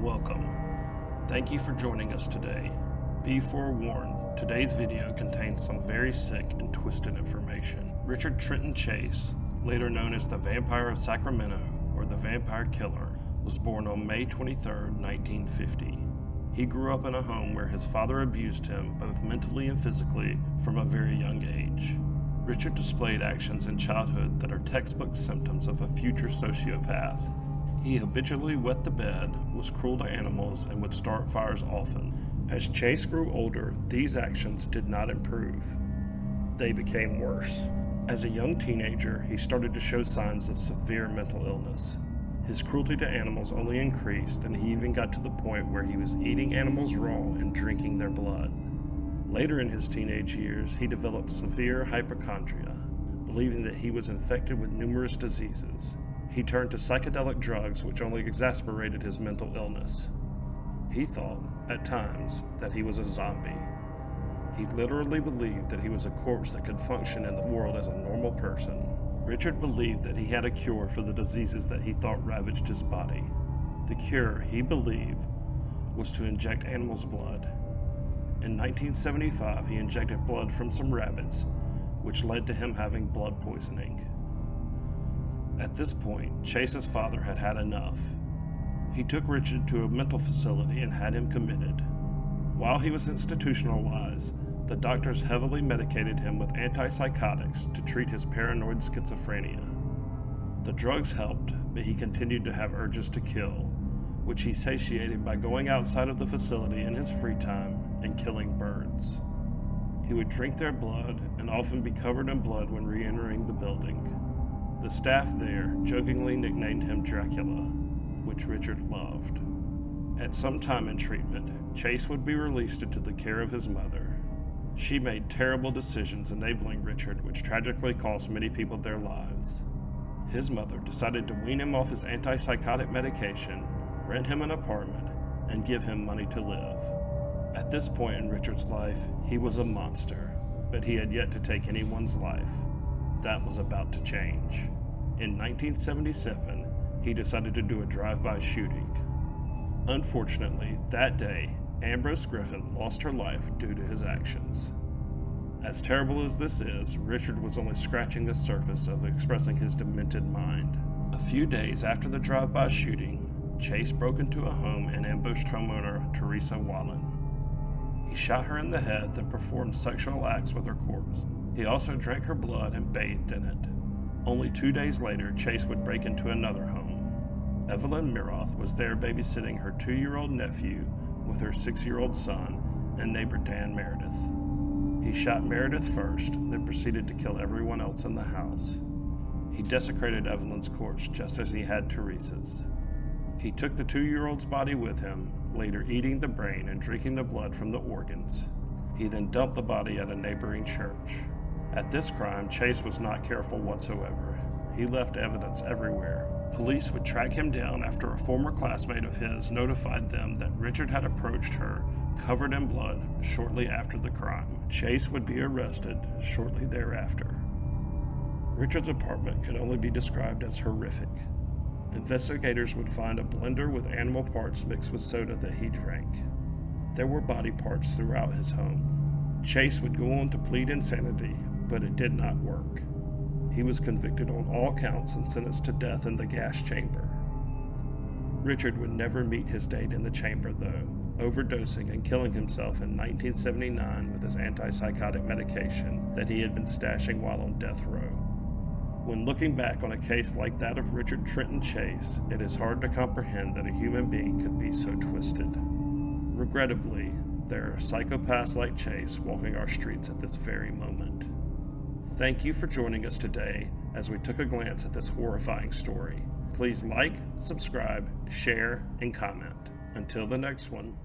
Welcome. Thank you for joining us today. Be forewarned, today's video contains some very sick and twisted information. Richard Trenton Chase, later known as the Vampire of Sacramento or the Vampire Killer, was born on May 23, 1950. He grew up in a home where his father abused him both mentally and physically from a very young age. Richard displayed actions in childhood that are textbook symptoms of a future sociopath. He habitually wet the bed, was cruel to animals, and would start fires often. As Chase grew older, these actions did not improve. They became worse. As a young teenager, he started to show signs of severe mental illness. His cruelty to animals only increased, and he even got to the point where he was eating animals raw and drinking their blood. Later in his teenage years, he developed severe hypochondria, believing that he was infected with numerous diseases. He turned to psychedelic drugs, which only exacerbated his mental illness. He thought, at times, that he was a zombie. He literally believed that he was a corpse that could function in the world as a normal person. Richard believed that he had a cure for the diseases that he thought ravaged his body. The cure, he believed, was to inject animals' blood. In 1975, he injected blood from some rabbits, which led to him having blood poisoning. At this point, Chase's father had had enough. He took Richard to a mental facility and had him committed. While he was institutionalized, the doctors heavily medicated him with antipsychotics to treat his paranoid schizophrenia. The drugs helped, but he continued to have urges to kill, which he satiated by going outside of the facility in his free time and killing birds. He would drink their blood and often be covered in blood when re-entering the building. The staff there jokingly nicknamed him Dracula, which Richard loved. At some time in treatment, Chase would be released into the care of his mother. She made terrible decisions enabling Richard, which tragically cost many people their lives. His mother decided to wean him off his antipsychotic medication, rent him an apartment, and give him money to live. At this point in Richard's life, he was a monster, but he had yet to take anyone's life. That was about to change. In 1977, he decided to do a drive-by shooting. Unfortunately, that day, Ambrose Griffin lost her life due to his actions. As terrible as this is, Richard was only scratching the surface of expressing his demented mind. A few days after the drive-by shooting, Chase broke into a home and ambushed homeowner Teresa Wallen. He shot her in the head, then performed sexual acts with her corpse. He also drank her blood and bathed in it. Only 2 days later, Chase would break into another home. Evelyn Miroth was there babysitting her 2-year-old nephew with her 6-year-old son and neighbor Dan Meredith. He shot Meredith first, then proceeded to kill everyone else in the house. He desecrated Evelyn's corpse just as he had Teresa's. He took the 2-year-old's body with him, later eating the brain and drinking the blood from the organs. He then dumped the body at a neighboring church. At this crime, Chase was not careful whatsoever. He left evidence everywhere. Police would track him down after a former classmate of his notified them that Richard had approached her, covered in blood, shortly after the crime. Chase would be arrested shortly thereafter. Richard's apartment could only be described as horrific. Investigators would find a blender with animal parts mixed with soda that he drank. There were body parts throughout his home. Chase would go on to plead insanity, but it did not work. He was convicted on all counts and sentenced to death in the gas chamber. Richard would never meet his date in the chamber, though, overdosing and killing himself in 1979 with his antipsychotic medication that he had been stashing while on death row. When looking back on a case like that of Richard Trenton Chase, it is hard to comprehend that a human being could be so twisted. Regrettably, there are psychopaths like Chase walking our streets at this very moment. Thank you for joining us today as we took a glance at this horrifying story. Please like, subscribe, share, and comment. Until the next one.